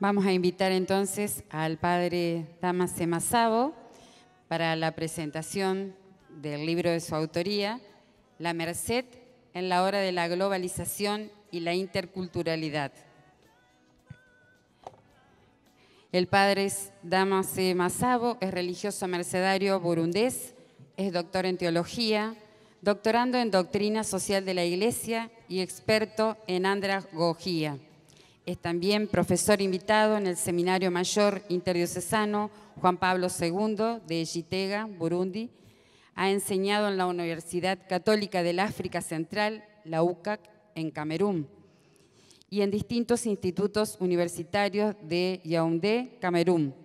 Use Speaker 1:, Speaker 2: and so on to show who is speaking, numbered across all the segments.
Speaker 1: Vamos a invitar entonces al padre Damaso Massabo para la presentación del libro de su autoría, La Merced en la hora de la globalización y la interculturalidad. El padre Damaso Massabo es religioso mercedario burundés, es doctor en teología, doctorando en doctrina social de la Iglesia y experto en andragogía. Es también profesor invitado en el Seminario Mayor Interdiocesano Juan Pablo II de Gitega, Burundi. Ha enseñado en la Universidad Católica del África Central, la UCAC, en Camerún, y en distintos institutos universitarios de Yaoundé, Camerún,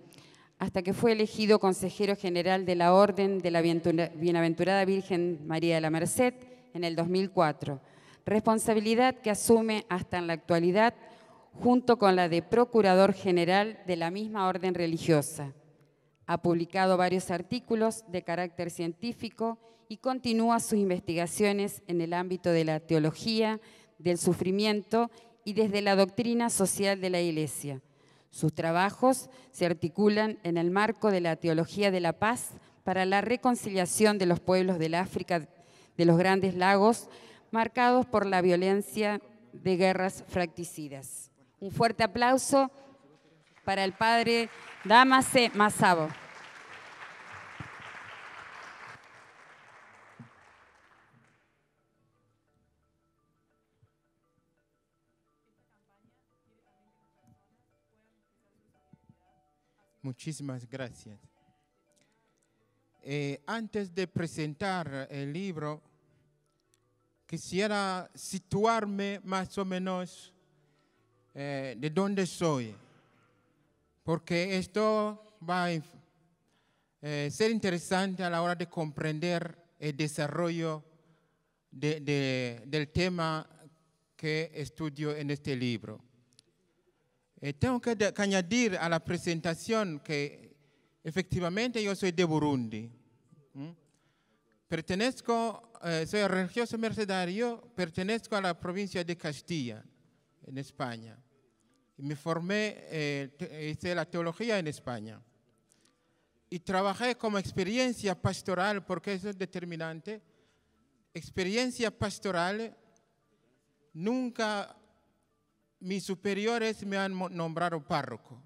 Speaker 1: hasta que fue elegido consejero general de la Orden de la Bienaventurada Virgen María de la Merced en el 2004, responsabilidad que asume hasta en la actualidad junto con la de Procurador General de la misma orden religiosa. Ha publicado varios artículos de carácter científico y continúa sus investigaciones en el ámbito de la teología, del sufrimiento y desde la doctrina social de la Iglesia. Sus trabajos se articulan en el marco de la teología de la paz para la reconciliación de los pueblos del África de los Grandes Lagos, marcados por la violencia de guerras fratricidas. Un fuerte aplauso para el padre Damaso Massabo.
Speaker 2: Muchísimas gracias. Antes de presentar el libro, quisiera situarme más o menos de dónde soy, porque esto va a ser interesante a la hora de comprender el desarrollo del tema que estudio en este libro. Tengo que añadir a la presentación que efectivamente yo soy de Burundi. Soy religioso mercedario, pertenezco a la provincia de Castilla, en España. Y me formé, hice la teología en España. Y trabajé como experiencia pastoral, porque eso es determinante. Experiencia pastoral, nunca mis superiores me han nombrado párroco.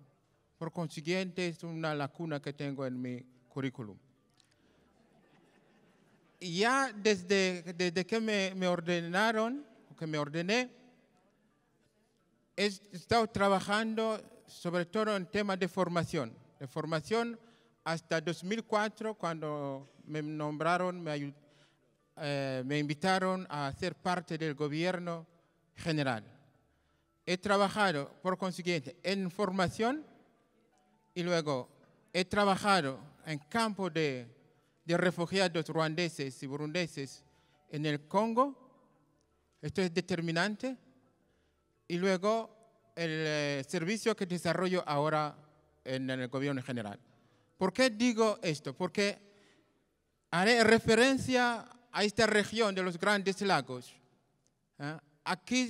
Speaker 2: Por consiguiente, es una lacuna que tengo en mi currículum. Y ya desde que me ordenaron, que me ordené, he estado trabajando sobre todo en temas de formación hasta 2004, cuando me nombraron, me invitaron a ser parte del gobierno general. He trabajado, por consiguiente, en formación y luego he trabajado en campo de refugiados ruandeses y burundeses en el Congo. Esto es determinante. Y luego el servicio que desarrollo ahora en el gobierno general. ¿Por qué digo esto? Porque haré referencia a esta región de los Grandes Lagos. Aquí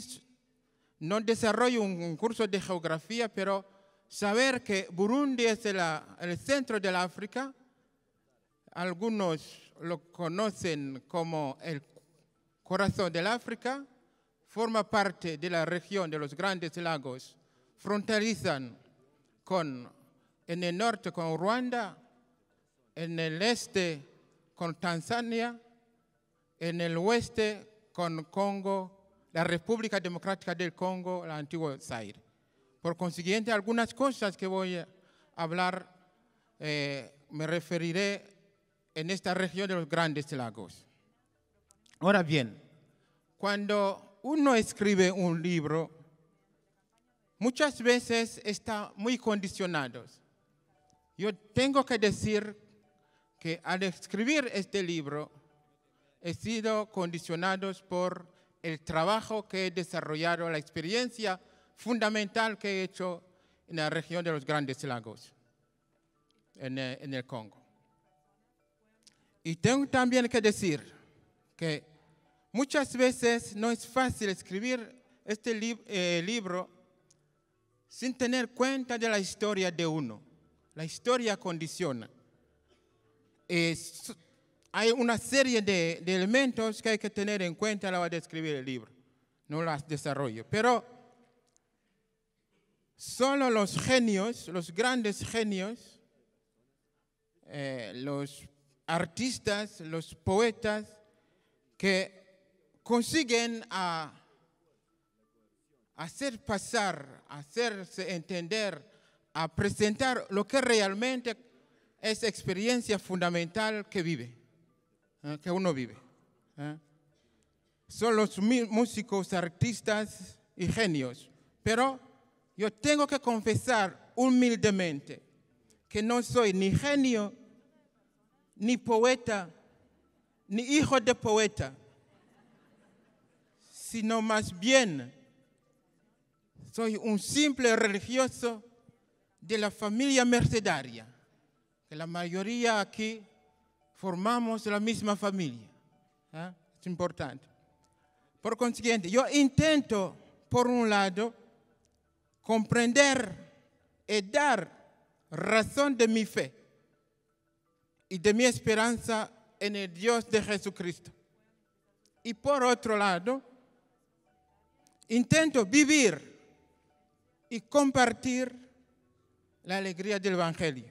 Speaker 2: no desarrollo un curso de geografía, pero saber que Burundi es el centro del África, algunos lo conocen como el corazón del África, forma parte de la región de los Grandes Lagos, fronterizan en el norte con Ruanda, en el este con Tanzania, en el oeste con Congo, la República Democrática del Congo, la antigua Zaire. Por consiguiente, algunas cosas que voy a hablar me referiré en esta región de los Grandes Lagos. Ahora bien, cuando uno escribe un libro, muchas veces está muy condicionado. Yo tengo que decir que al escribir este libro he sido condicionado por el trabajo que he desarrollado, la experiencia fundamental que he hecho en la región de los Grandes Lagos, en el Congo. Y tengo también que decir que muchas veces no es fácil escribir este libro sin tener cuenta de la historia de uno. La historia condiciona. Hay una serie de elementos que hay que tener en cuenta a la hora de escribir el libro. No las desarrollo. Pero solo los genios, los grandes genios, los artistas, los poetas que consiguen hacer pasar, hacerse entender, a presentar lo que realmente es experiencia fundamental que vive, que uno vive. Son los músicos, artistas y genios. Pero yo tengo que confesar humildemente que no soy ni genio, ni poeta, ni hijo de poeta, sino más bien soy un simple religioso de la familia mercedaria, que la mayoría aquí formamos la misma familia. Es importante. Por consiguiente, yo intento, por un lado, comprender y dar razón de mi fe y de mi esperanza en el Dios de Jesucristo. Y por otro lado, intento vivir y compartir la alegría del Evangelio.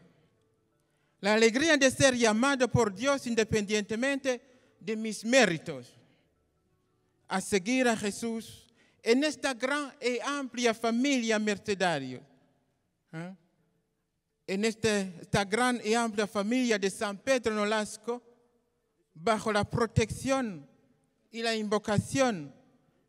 Speaker 2: La alegría de ser llamado por Dios independientemente de mis méritos a seguir a Jesús en esta gran y amplia familia mercedaria. En esta gran y amplia familia de San Pedro Nolasco, bajo la protección y la invocación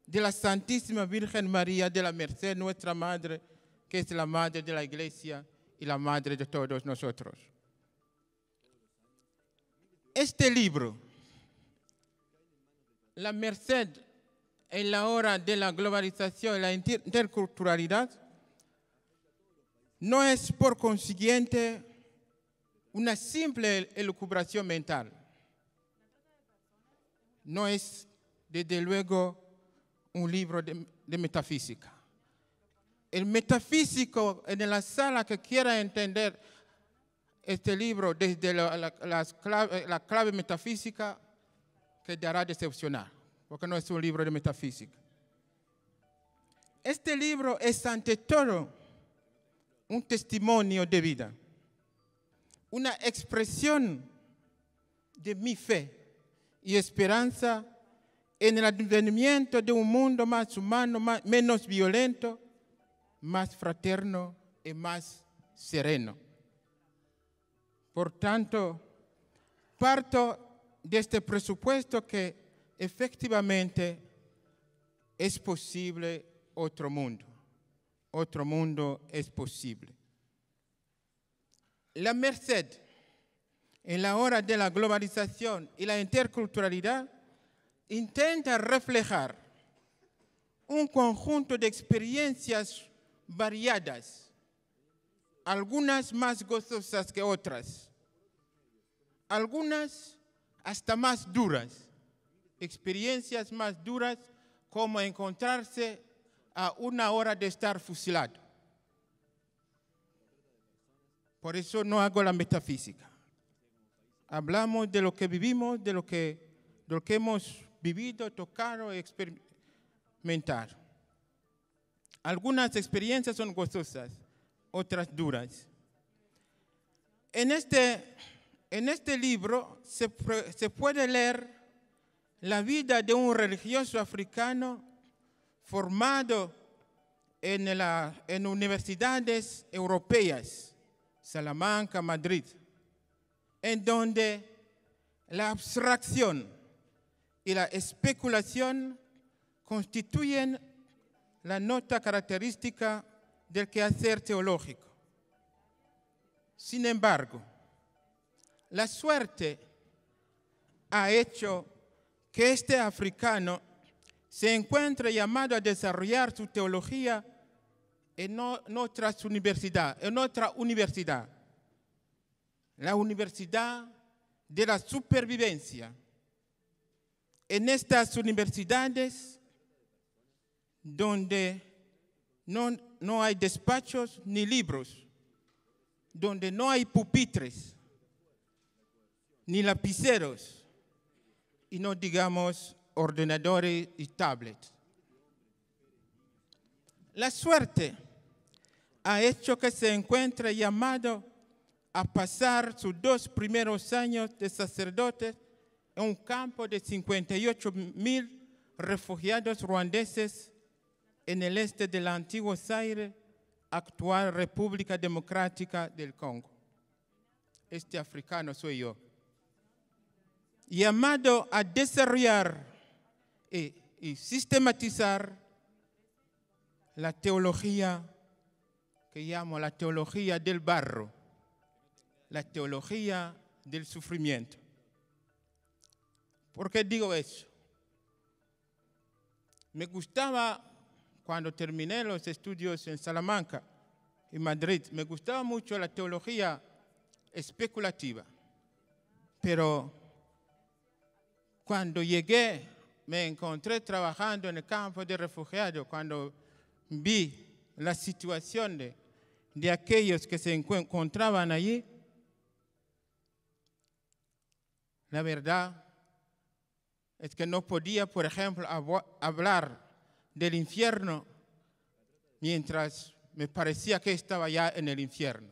Speaker 2: de la Santísima Virgen María de la Merced, nuestra Madre, que es la Madre de la Iglesia y la Madre de todos nosotros. Este libro, La Merced en la hora de la globalización y la interculturalidad, no es por consiguiente una simple elucubración mental. No es, desde luego, un libro de metafísica. El metafísico en la sala que quiera entender este libro desde la clave metafísica quedará decepcionado, porque no es un libro de metafísica. Este libro es ante todo un testimonio de vida, una expresión de mi fe y esperanza en el advenimiento de un mundo más humano, menos violento, más fraterno y más sereno. Por tanto, parto de este presupuesto que efectivamente es posible otro mundo. Otro mundo es posible. La Merced, en la hora de la globalización y la interculturalidad, intenta reflejar un conjunto de experiencias variadas, algunas más gozosas que otras, algunas hasta más duras, experiencias más duras como encontrarse a una hora de estar fusilado. Por eso no hago la metafísica. Hablamos de lo que vivimos, de lo que hemos vivido, tocado y experimentado. Algunas experiencias son gozosas, otras duras. En este libro se puede leer la vida de un religioso africano formado en universidades europeas, Salamanca, Madrid, en donde la abstracción y la especulación constituyen la nota característica del quehacer teológico. Sin embargo, la suerte ha hecho que este africano se encuentre llamado a desarrollar su teología en otra universidad, la Universidad de la Supervivencia. En estas universidades donde no hay despachos ni libros, donde no hay pupitres ni lapiceros y no digamos ordenadores y tablets. La suerte ha hecho que se encuentre llamado a pasar sus 2 primeros años de sacerdote en un campo de 58,000 refugiados ruandeses en el este del antiguo Zaire, actual República Democrática del Congo. Este africano soy yo. Llamado a desarrollar y sistematizar la teología que llamo la teología del barro, la teología del sufrimiento. ¿Por qué digo eso? Me gustaba, cuando terminé los estudios en Salamanca y Madrid, me gustaba mucho la teología especulativa. Pero cuando llegué, me encontré trabajando en el campo de refugiados, cuando vi la situación de aquellos que se encontraban allí, la verdad es que no podía, por ejemplo, hablar del infierno mientras me parecía que estaba ya en el infierno.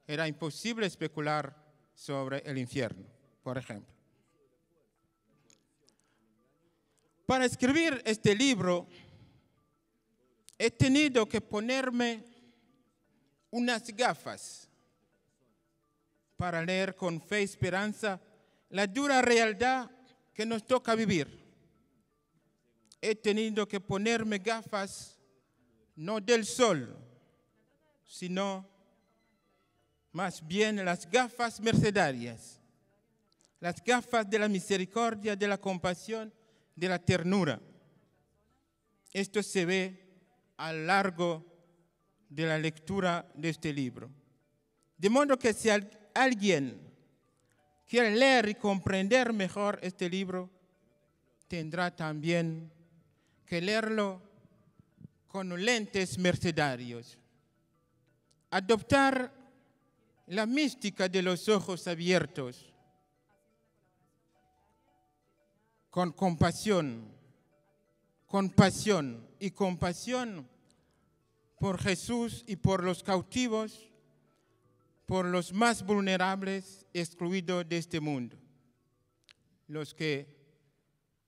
Speaker 2: Era imposible especular sobre el infierno, por ejemplo. Para escribir este libro, he tenido que ponerme unas gafas para leer con fe y esperanza la dura realidad que nos toca vivir. He tenido que ponerme gafas no del sol, sino más bien las gafas mercedarias, las gafas de la misericordia, de la compasión, de la ternura. Esto se ve a lo largo de la lectura de este libro. De modo que si alguien quiere leer y comprender mejor este libro, tendrá también que leerlo con lentes mercedarios. Adoptar la mística de los ojos abiertos, con compasión, con pasión y compasión por Jesús y por los cautivos, por los más vulnerables, excluidos de este mundo, los que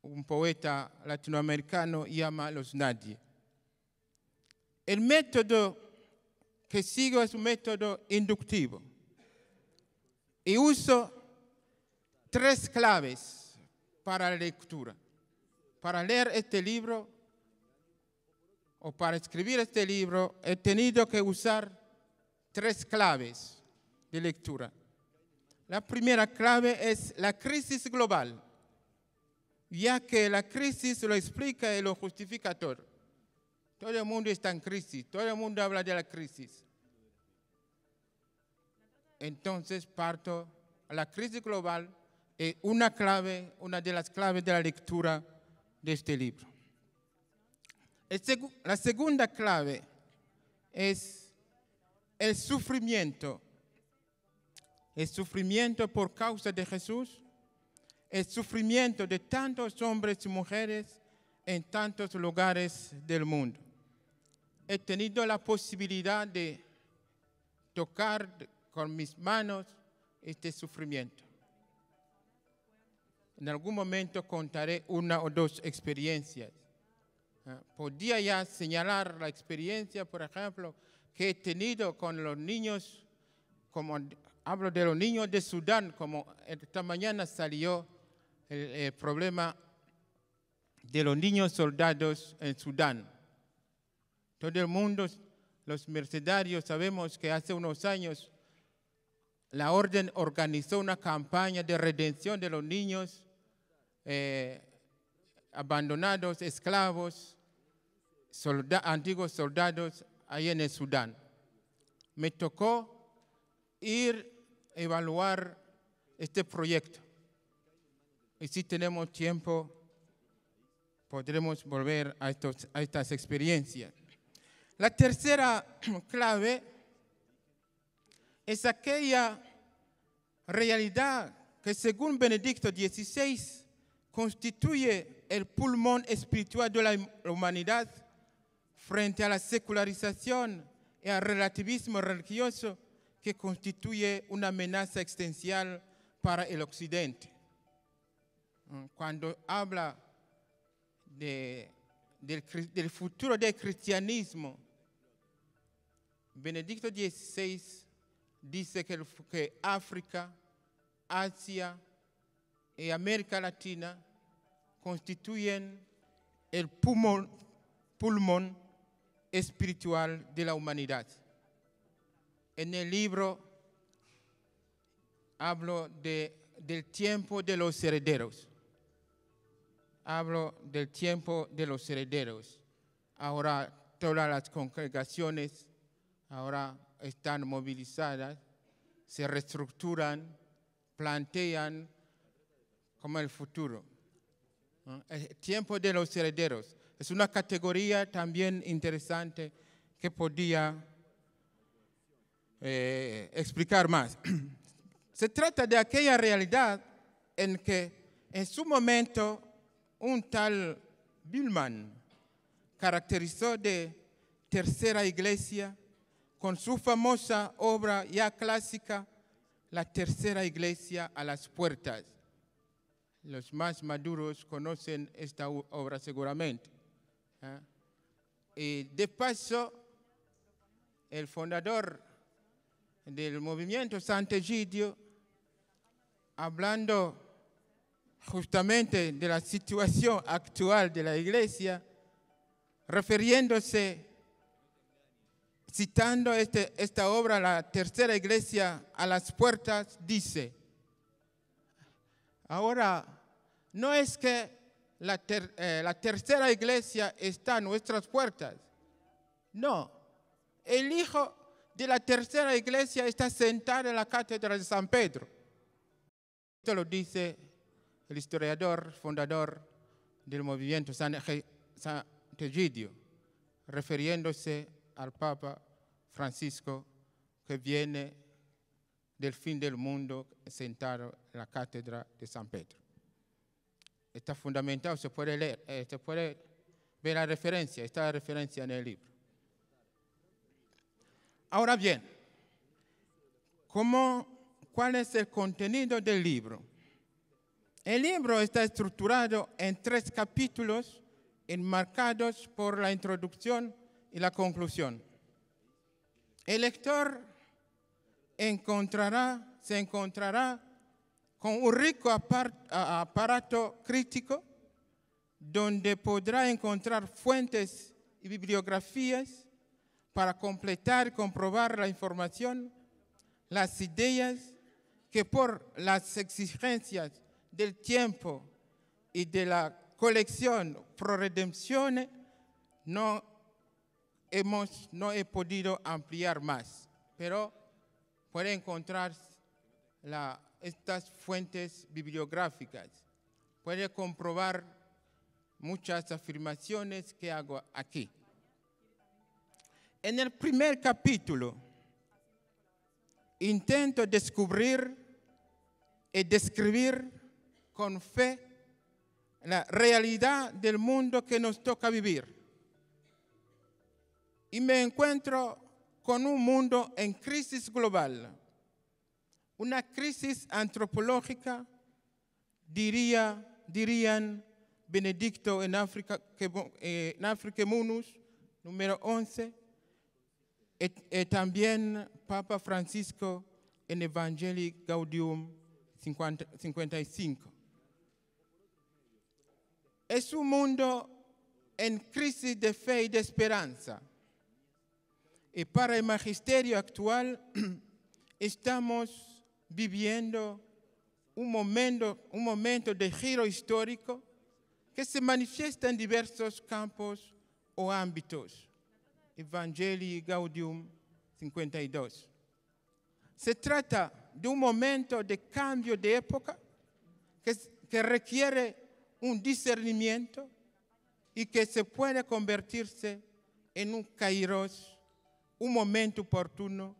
Speaker 2: un poeta latinoamericano llama los nadie. El método que sigo es un método inductivo y uso 3 claves para la lectura. Para leer este libro o para escribir este libro he tenido que usar 3 claves de lectura. La primera clave es la crisis global, ya que la crisis lo explica y lo justifica todo. Todo el mundo está en crisis, todo el mundo habla de la crisis. Entonces parto a la crisis global, una de las claves de la lectura de este libro. La segunda clave es el sufrimiento. El sufrimiento por causa de Jesús, el sufrimiento de tantos hombres y mujeres en tantos lugares del mundo. He tenido la posibilidad de tocar con mis manos este sufrimiento. En algún momento contaré 1 o 2 experiencias. Podría ya señalar la experiencia, por ejemplo, que he tenido con los niños, como hablo de los niños de Sudán, como esta mañana salió el problema de los niños soldados en Sudán. Todo el mundo, los mercenarios, sabemos que hace unos años la orden organizó una campaña de redención de los niños abandonados, esclavos, antiguos soldados ahí en el Sudán. Me tocó ir a evaluar este proyecto. Y si tenemos tiempo, podremos volver a estas experiencias. La tercera clave es aquella realidad que según Benedicto XVI constituye el pulmón espiritual de la humanidad frente a la secularización y al relativismo religioso que constituye una amenaza existencial para el Occidente. Cuando habla del futuro del cristianismo, Benedicto XVI dice que África, Asia y América Latina constituyen el pulmón espiritual de la humanidad. En el libro hablo del tiempo de los herederos. Hablo del tiempo de los herederos. Ahora todas las congregaciones ahora están movilizadas, se reestructuran, plantean como el futuro. El tiempo de los herederos es una categoría también interesante que podía explicar más. Se trata de aquella realidad en que en su momento un tal Billman caracterizó de tercera iglesia con su famosa obra ya clásica, La tercera iglesia a las puertas. Los más maduros conocen esta obra seguramente. Y de paso, el fundador del movimiento Sant'Egidio, hablando justamente de la situación actual de la iglesia, refiriéndose, citando esta obra, La tercera iglesia a las puertas, dice: ahora, no es que la tercera iglesia está a nuestras puertas. No, el hijo de la tercera iglesia está sentado en la cátedra de San Pedro. Esto lo dice el historiador, fundador del movimiento Sant'Egidio, refiriéndose al Papa Francisco, que viene del fin del mundo sentado en la cátedra de San Pedro. Está fundamentado, se puede leer, se puede ver la referencia, está la referencia en el libro. Ahora bien, ¿cuál es el contenido del libro? El libro está estructurado en 3 capítulos enmarcados por la introducción y la conclusión. El lector se encontrará con un rico aparato crítico donde podrá encontrar fuentes y bibliografías para completar y comprobar la información, las ideas que por las exigencias del tiempo y de la colección Pro Redemptione no he podido ampliar más, pero puede encontrar estas fuentes bibliográficas, puede comprobar muchas afirmaciones que hago aquí. En el primer capítulo intento descubrir y describir con fe la realidad del mundo que nos toca vivir. Y me encuentro con un mundo en crisis global, una crisis antropológica, dirían Benedicto en Africa Munus, número 11, y también Papa Francisco en Evangelii Gaudium 55. Es un mundo en crisis de fe y de esperanza. Y para el magisterio actual estamos viviendo un momento de giro histórico que se manifiesta en diversos campos o ámbitos. Evangelii Gaudium 52. Se trata de un momento de cambio de época que requiere un discernimiento y que se puede convertirse en un kairos, un momento oportuno,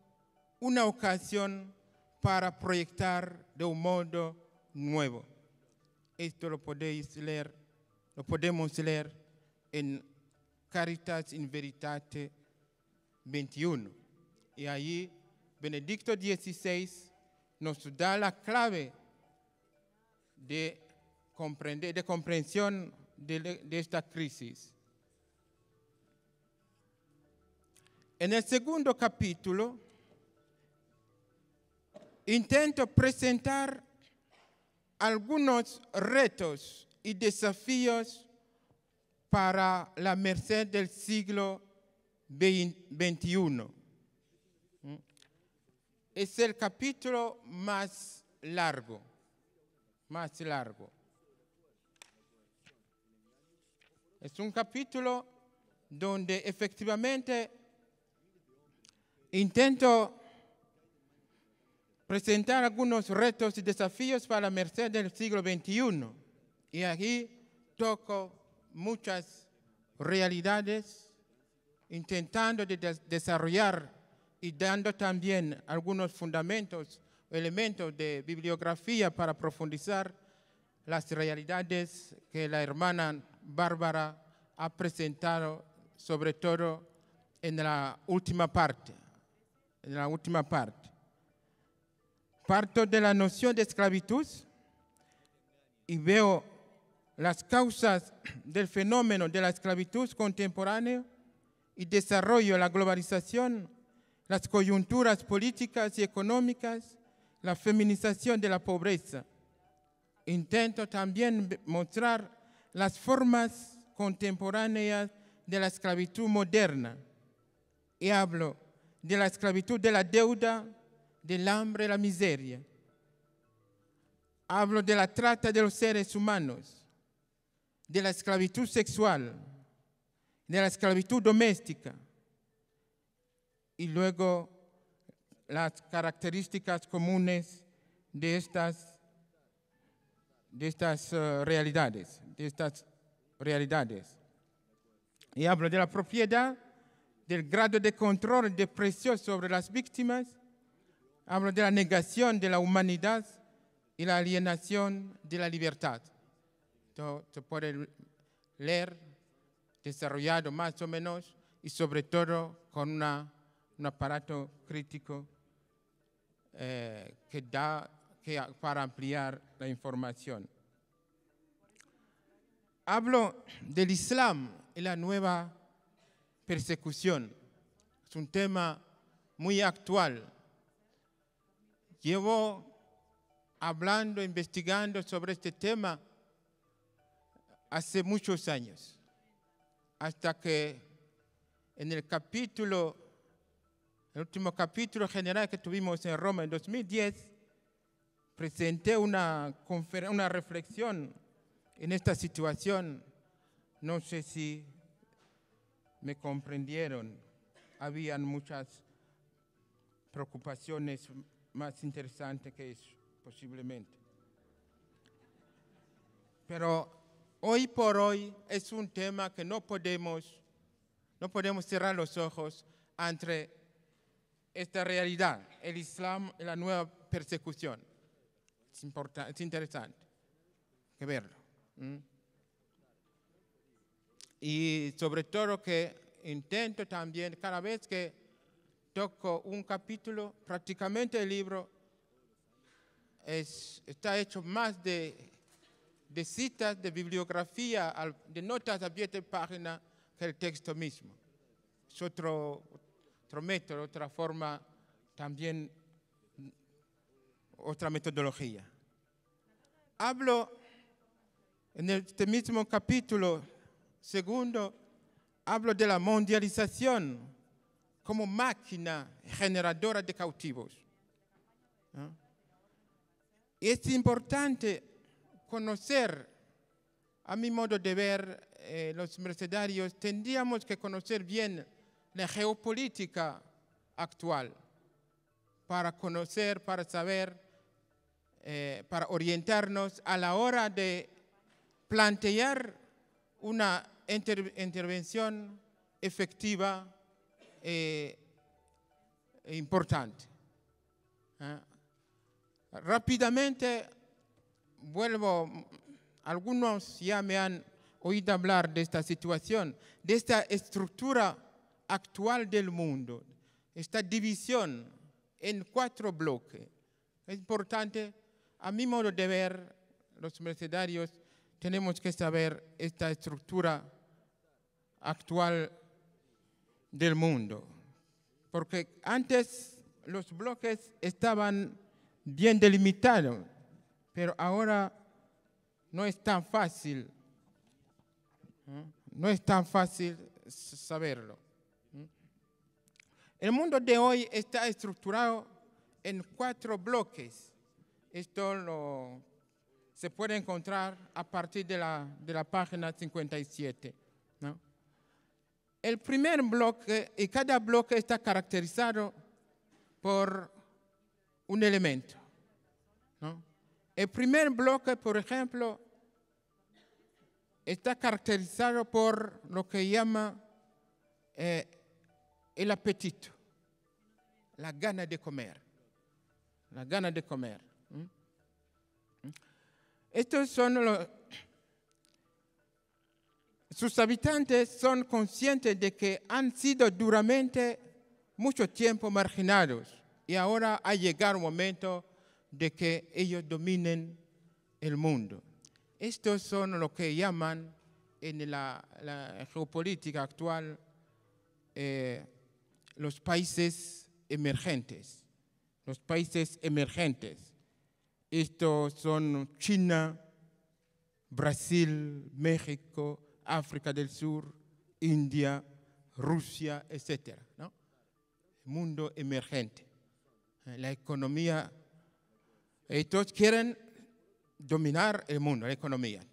Speaker 2: una ocasión para proyectar de un modo nuevo. Esto lo podéis leer, lo podemos leer en Caritas in Veritate 21. Y allí Benedicto XVI nos da la clave de comprensión de esta crisis. En el segundo capítulo, intento presentar algunos retos y desafíos para la merced del siglo XXI. Es el capítulo más largo. Es un capítulo donde efectivamente intento presentar algunos retos y desafíos para la merced del siglo XXI. Y aquí toco muchas realidades, intentando desarrollar y dando también algunos fundamentos, elementos de bibliografía para profundizar las realidades que la hermana Bárbara ha presentado, sobre todo en la última parte. Parto de la noción de esclavitud y veo las causas del fenómeno de la esclavitud contemporánea y desarrollo la globalización, las coyunturas políticas y económicas, la feminización de la pobreza. Intento también mostrar las formas contemporáneas de la esclavitud moderna y hablo de la esclavitud de la deuda, del hambre y la miseria. Hablo de la trata de los seres humanos, de la esclavitud sexual, de la esclavitud doméstica y luego las características comunes de estas realidades. Y hablo de la propiedad, del grado de control y de presión sobre las víctimas. Hablo de la negación de la humanidad y la alienación de la libertad. Esto se puede leer desarrollado más o menos y sobre todo con un aparato crítico para ampliar la información. Hablo del Islam y la nueva persecución. Es un tema muy actual. Llevo hablando, investigando sobre este tema hace muchos años, hasta que en el último capítulo general que tuvimos en Roma en 2010, presenté una reflexión en esta situación. No sé si me comprendieron. Habían muchas preocupaciones más interesantes que eso, posiblemente. Pero hoy por hoy es un tema que no podemos cerrar los ojos ante esta realidad, el Islam y la nueva persecución. Es interesante que verlo. Y sobre todo que intento también, cada vez que toco un capítulo, prácticamente el libro está hecho más de citas, de bibliografía, de notas a 7 páginas que el texto mismo. Es otro método, otra forma, también otra metodología. Hablo en este mismo capítulo segundo, hablo de la mundialización como máquina generadora de cautivos. ¿No? Y es importante conocer, a mi modo de ver, los mercenarios, tendríamos que conocer bien la geopolítica actual para conocer, para saber, para orientarnos a la hora de plantear una intervención efectiva e importante. Rápidamente vuelvo, algunos ya me han oído hablar de esta situación, de esta estructura actual del mundo, esta división en 4 bloques. Es importante, a mi modo de ver, los mercedarios tenemos que saber esta estructura actual del mundo, porque antes los bloques estaban bien delimitados, pero ahora no es tan fácil, no es tan fácil saberlo. El mundo de hoy está estructurado en 4 bloques. Esto se puede encontrar a partir de la página 57. ¿No? El primer bloque, y cada bloque está caracterizado por un elemento. ¿No? El primer bloque, por ejemplo, está caracterizado por lo que llama el apetito, la gana de comer. La gana de comer. Estos son sus habitantes son conscientes de que han sido duramente mucho tiempo marginados y ahora ha llegado un momento de que ellos dominen el mundo. Estos son lo que llaman en la geopolítica actual los países emergentes. Los países emergentes. Estos son China, Brasil, México, África del Sur, India, Rusia, etc. ¿No? Mundo emergente. La economía, estos quieren dominar el mundo, la economía.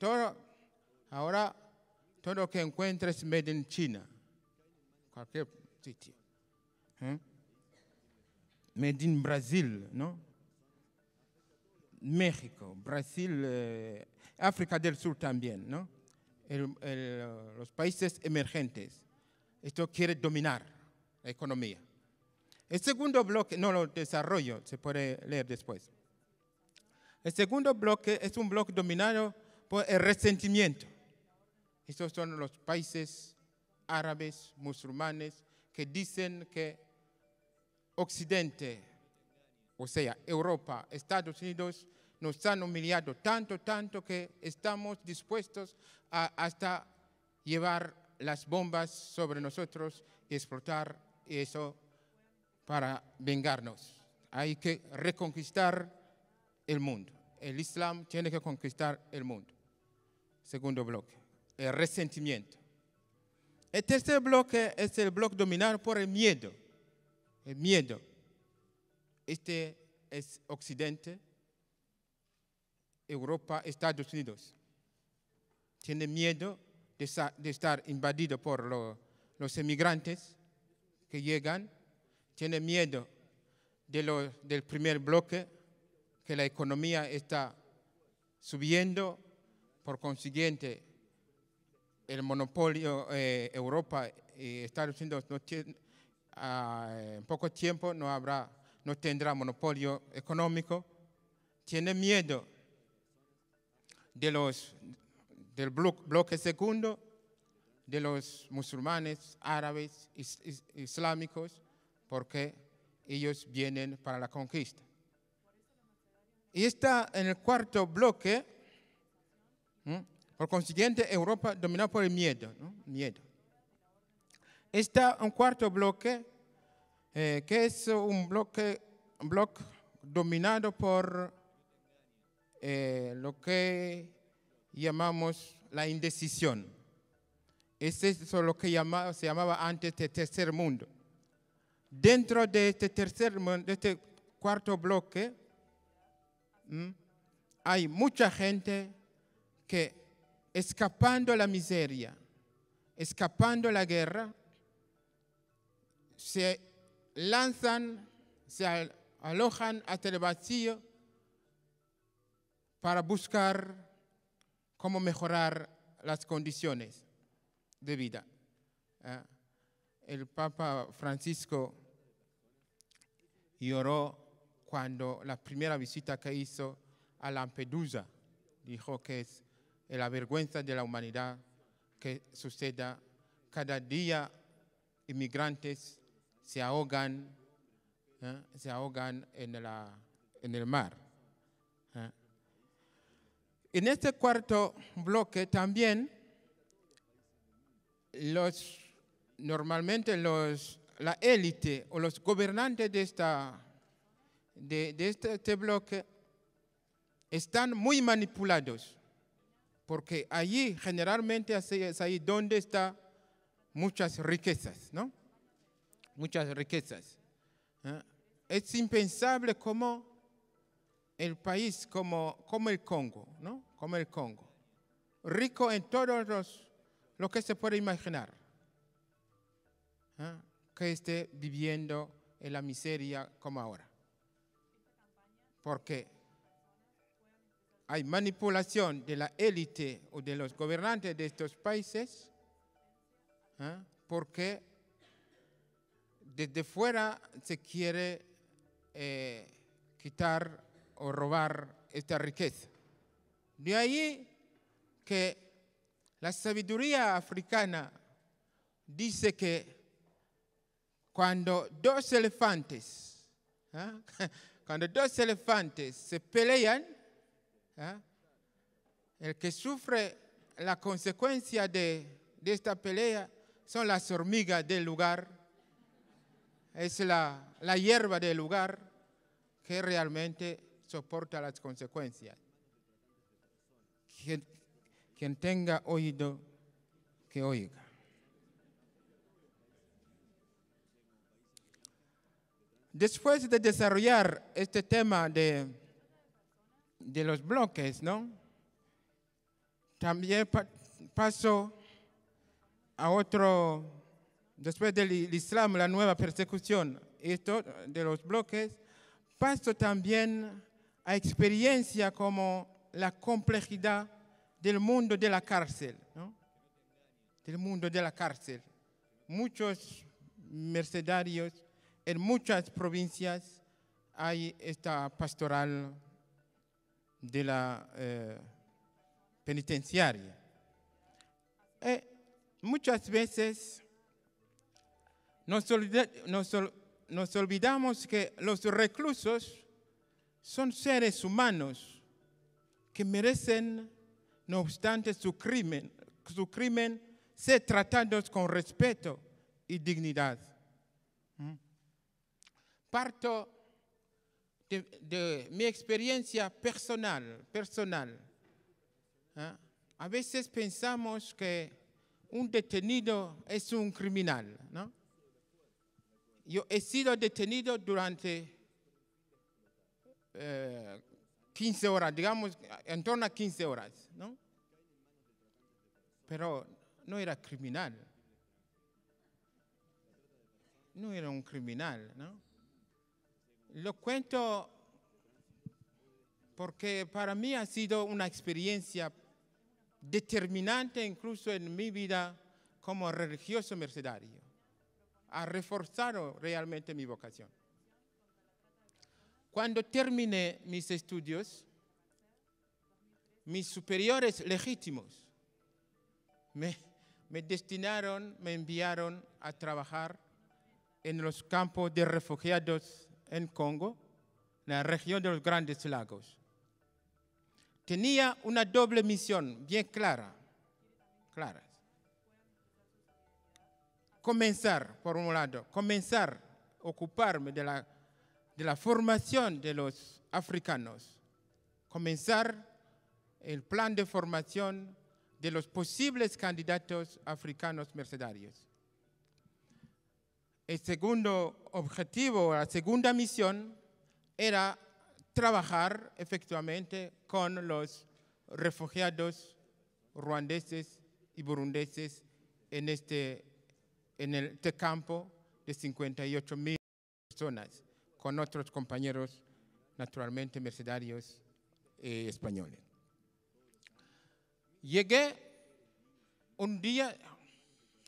Speaker 2: Ahora, todo lo que encuentres made in China, cualquier sitio. Made in Brasil, ¿no? México, Brasil, África del Sur también, ¿no? Los países emergentes. Esto quiere dominar la economía. El segundo bloque, no lo desarrollo, se puede leer después. El segundo bloque es un bloque dominado por el resentimiento. Estos son los países árabes, musulmanes, que dicen que Occidente, o sea, Europa, Estados Unidos, nos han humillado tanto que estamos dispuestos a hasta llevar las bombas sobre nosotros y explotar eso para vengarnos. Hay que reconquistar el mundo. El Islam tiene que conquistar el mundo. Segundo bloque, el resentimiento. El tercer bloque es el bloque dominado por el miedo. El miedo. Este es Occidente, Europa, Estados Unidos. Tiene miedo de estar invadido por los emigrantes que llegan. Tiene miedo del primer bloque, que la economía está subiendo. Por consiguiente, el monopolio Europa y Estados Unidos en poco tiempo no tendrá monopolio económico. Tiene miedo del bloque segundo, de los musulmanes, árabes, islámicos, porque ellos vienen para la conquista. Y está en el cuarto bloque, por consiguiente, Europa dominada por el miedo, ¿no? Miedo. Está un cuarto bloque, que es un bloque dominado por lo que llamamos la indecisión. Ese es lo que se llamaba antes el tercer mundo. Dentro de este cuarto bloque, hay mucha gente que, escapando la miseria, escapando la guerra, se lanzan, se alojan hasta el vacío para buscar cómo mejorar las condiciones de vida. el Papa Francisco lloró cuando la primera visita que hizo a Lampedusa. Dijo que es la vergüenza de la humanidad que suceda. Cada día inmigrantes se ahogan en el mar. En este cuarto bloque también normalmente la élite o los gobernantes de este bloque están muy manipulados, porque allí generalmente es ahí donde están muchas riquezas, ¿no? Muchas riquezas. Es impensable como el país, como el Congo, ¿no? Como el Congo, rico en todos lo que se puede imaginar, que esté viviendo en la miseria como ahora. Porque hay manipulación de la élite o de los gobernantes de estos países, porque desde fuera se quiere quitar o robar esta riqueza. De ahí que la sabiduría africana dice que cuando dos elefantes se pelean, el que sufre la consecuencia de esta pelea son las hormigas del lugar, es la hierba del lugar que realmente soporta las consecuencias. Quien tenga oído, que oiga. Después de desarrollar este tema de los bloques, ¿no? También paso a otro, después del Islam, la nueva persecución, esto de los bloques, paso también a experiencia como la complejidad del mundo de la cárcel, ¿no? Del mundo de la cárcel. Muchos mercenarios en muchas provincias hay esta pastoral de la penitenciaria. Muchas veces nos olvidamos que los reclusos son seres humanos que merecen, no obstante su crimen, ser tratados con respeto y dignidad. Parto de mi experiencia personal. A veces pensamos que un detenido es un criminal, ¿no? Yo he sido detenido durante 15 horas, digamos, en torno a 15 horas, ¿no? Pero no era criminal. No era un criminal, ¿no? Lo cuento porque para mí ha sido una experiencia determinante incluso en mi vida como religioso mercedario. Ha reforzado realmente mi vocación. Cuando terminé mis estudios, mis superiores legítimos me enviaron a trabajar en los campos de refugiados en Congo, en la región de los Grandes Lagos. Tenía una doble misión bien clara. Comenzar, por un lado, a ocuparme de la formación de los africanos. Comenzar el plan de formación de los posibles candidatos africanos mercenarios. El segundo objetivo, la segunda misión, era trabajar efectivamente con los refugiados ruandeses y burundeses en este campo de 58,000 personas, con otros compañeros, naturalmente, mercenarios españoles. Llegué un día,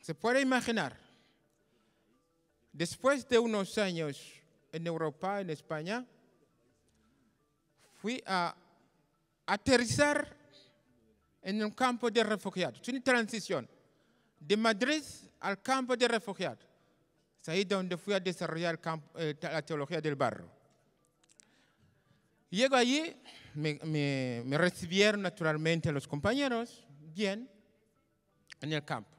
Speaker 2: se puede imaginar, Después de unos años en Europa, en España, fui a aterrizar en un campo de refugiados. Es una transición de Madrid al campo de refugiados. Es ahí donde fui a desarrollar la teología del barro. Llego allí, me recibieron naturalmente los compañeros, bien, en el campo.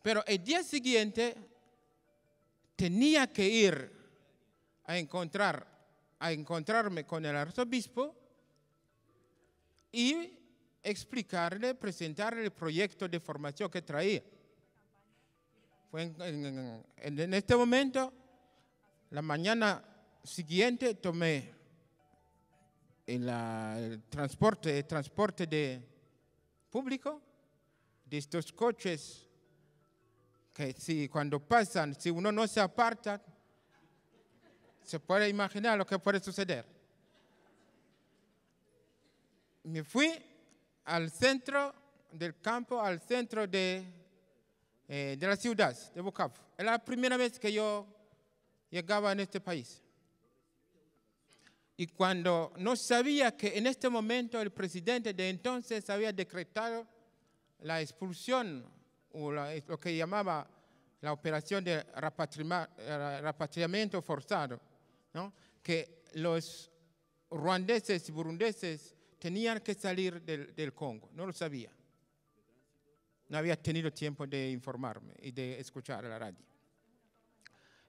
Speaker 2: Pero el día siguiente tenía que ir a encontrarme con el arzobispo y explicarle, presentarle el proyecto de formación que traía. Fue en este momento, la mañana siguiente, tomé el transporte público de estos coches que cuando pasan, si uno no se aparta, se puede imaginar lo que puede suceder. Me fui al centro del campo, al centro de la ciudad de Bukavu. Era la primera vez que yo llegaba en este país. Y cuando no sabía que en este momento el presidente de entonces había decretado la expulsión, o lo que llamaba la operación de repatriamiento forzado, ¿no? Que los ruandeses y burundeses tenían que salir del Congo. No lo sabía. No había tenido tiempo de informarme y de escuchar la radio.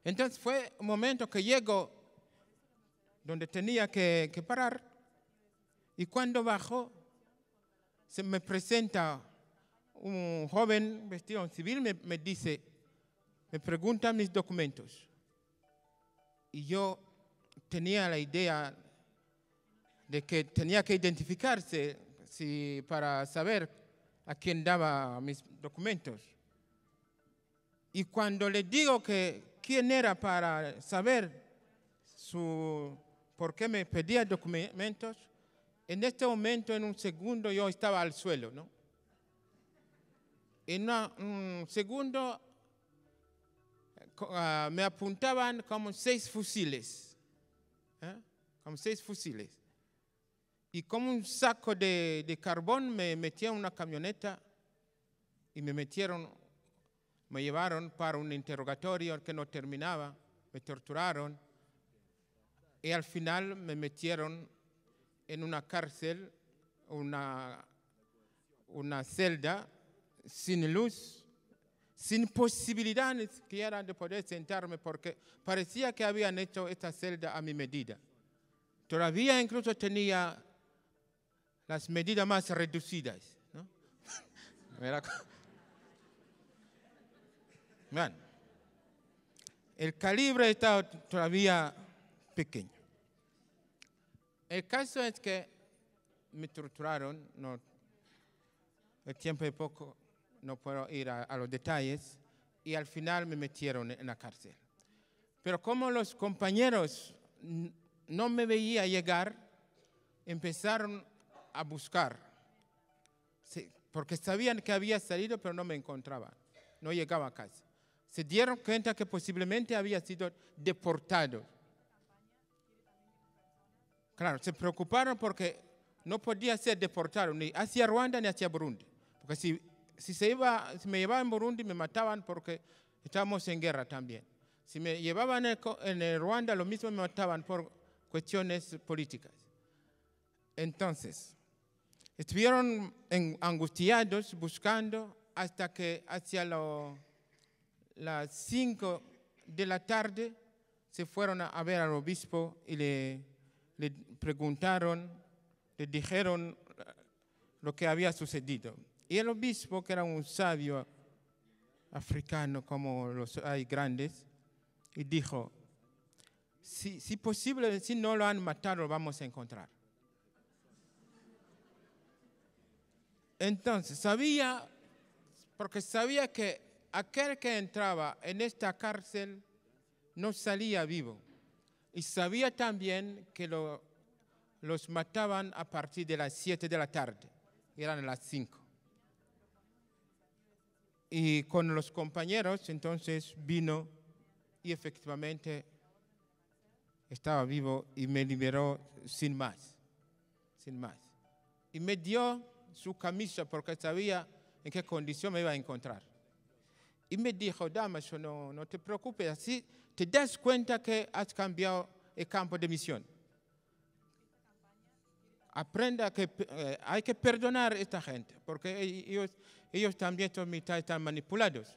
Speaker 2: Entonces fue un momento que llego donde tenía que parar, y cuando bajo se me presenta un joven vestido en civil, me pregunta mis documentos. Y yo tenía la idea de que tenía que identificarse para saber a quién daba mis documentos. Y cuando le digo que quién era para saber por qué me pedía documentos, en este momento, en un segundo, yo estaba al suelo, ¿no? En un segundo me apuntaban como 6 fusiles, como 6 fusiles. Y como un saco de carbón me metieron en una camioneta y me llevaron para un interrogatorio que no terminaba, me torturaron y al final me metieron en una cárcel, una celda sin luz, sin posibilidad ni siquiera de poder sentarme porque parecía que habían hecho esta celda a mi medida. Todavía incluso tenía las medidas más reducidas, ¿no? Bueno, el calibre estaba todavía pequeño. El caso es que me torturaron, el tiempo es poco, no puedo ir a los detalles, y al final me metieron en la cárcel. Pero como los compañeros no me veían llegar, empezaron a buscar, porque sabían que había salido, pero no me encontraban, no llegaba a casa. Se dieron cuenta que posiblemente había sido deportado. Claro, se preocuparon porque no podía ser deportado ni hacia Ruanda ni hacia Burundi. Porque si me llevaban en Burundi me mataban porque estábamos en guerra también. Si me llevaban en el Ruanda lo mismo me mataban por cuestiones políticas. Entonces, estuvieron angustiados buscando hasta que hacia las 5 de la tarde se fueron a ver al obispo y le preguntaron, le dijeron lo que había sucedido. Y el obispo, que era un sabio africano como los hay grandes, y dijo, si posible, si no lo han matado, lo vamos a encontrar. Entonces, porque sabía que aquel que entraba en esta cárcel no salía vivo. Y sabía también que los mataban a partir de las 7 de la tarde. Eran las 5. Y con los compañeros, entonces vino y efectivamente estaba vivo y me liberó sin más, sin más. Y me dio su camisa porque sabía en qué condición me iba a encontrar. Y me dijo, Damaso, no te preocupes, así te das cuenta que has cambiado el campo de misión. Aprenda que hay que perdonar a esta gente, porque ellos también están manipulados.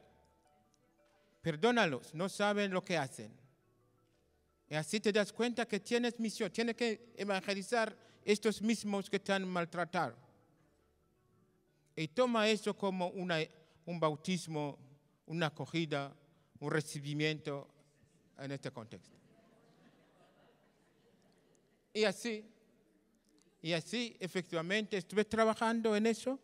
Speaker 2: Perdónalos, no saben lo que hacen. Y así te das cuenta que tienes misión, tienes que evangelizar estos mismos que te han maltratado. Y toma eso como un bautismo, una acogida, un recibimiento en este contexto. Y así, efectivamente, estuve trabajando en eso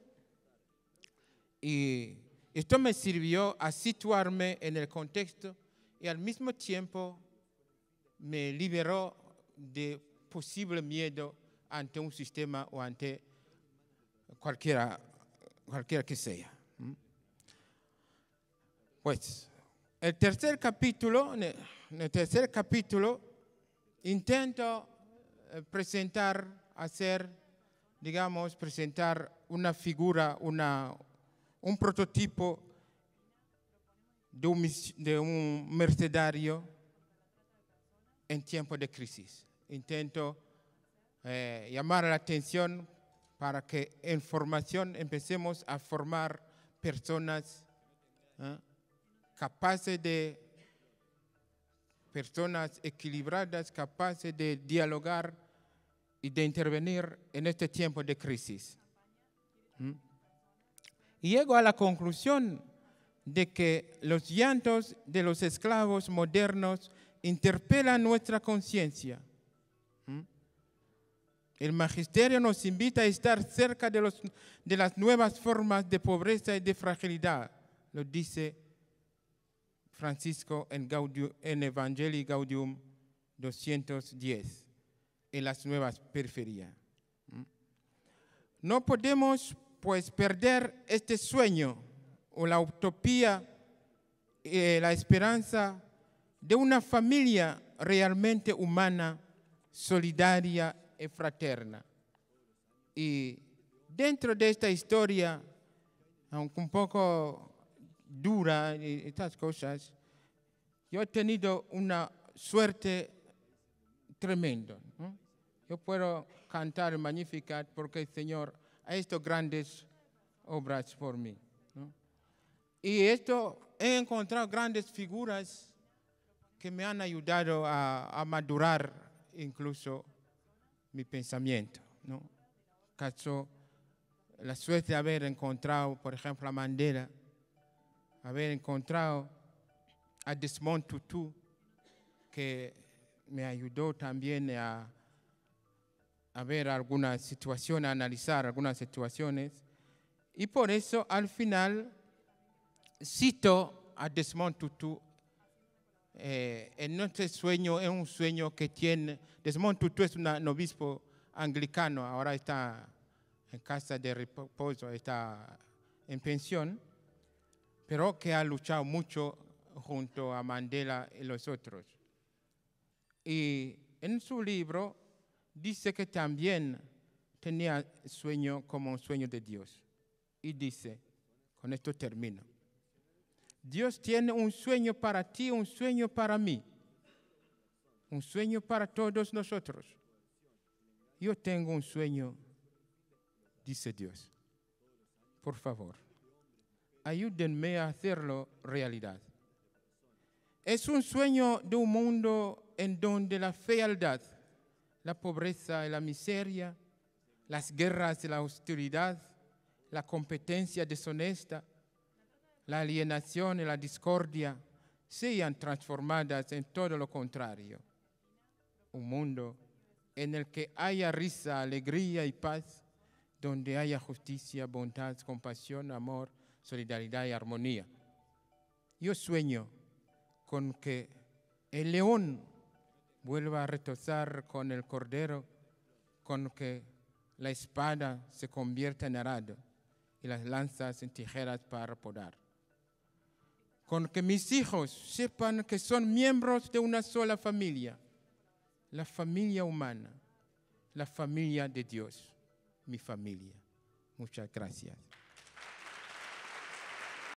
Speaker 2: y esto me sirvió a situarme en el contexto y al mismo tiempo me liberó de posible miedo ante un sistema o ante cualquiera que sea. Pues, en el tercer capítulo intento presentar una figura, un prototipo de un mercenario en tiempo de crisis. Intento llamar la atención para que en formación empecemos a formar personas personas equilibradas, capaces de dialogar y de intervenir en este tiempo de crisis. Y llego a la conclusión de que los llantos de los esclavos modernos interpelan nuestra conciencia. El magisterio nos invita a estar cerca de las nuevas formas de pobreza y de fragilidad, lo dice Francisco en Evangelii Gaudium 210, en las nuevas periferias. No podemos, pues, perder este sueño o la utopía, la esperanza de una familia realmente humana, solidaria y fraterna. Y dentro de esta historia, aunque un poco dura y estas cosas, yo he tenido una suerte tremenda. Yo puedo cantar el Magnificat porque el Señor ha hecho grandes obras por mí. Y he encontrado grandes figuras que me han ayudado a madurar incluso mi pensamiento. Caso la suerte de haber encontrado, por ejemplo, a Mandela, haber encontrado a Desmond Tutu, que me ayudó también a ver algunas situaciones, a analizar algunas situaciones. Y por eso, al final, cito a Desmond Tutu en este sueño, es un sueño que tiene. Desmond Tutu es un obispo anglicano, ahora está en casa de reposo, está en pensión, pero que ha luchado mucho junto a Mandela y los otros. Y en su libro dice que también tenía sueño como un sueño de Dios. Y dice, con esto termino, Dios tiene un sueño para ti, un sueño para mí, un sueño para todos nosotros. Yo tengo un sueño, dice Dios. Por favor, ayúdenme a hacerlo realidad. Es un sueño de un mundo en donde la fealdad, la pobreza y la miseria, las guerras y la hostilidad, la competencia deshonesta, la alienación y la discordia sean transformadas en todo lo contrario. Un mundo en el que haya risa, alegría y paz, donde haya justicia, bondad, compasión, amor, solidaridad y armonía. Yo sueño con que el león vuelva a retozar con el cordero, con que la espada se convierta en arado y las lanzas en tijeras para podar. con que mis hijos sepan que son miembros de una sola familia, la familia humana, la familia de Dios, mi familia. Muchas gracias.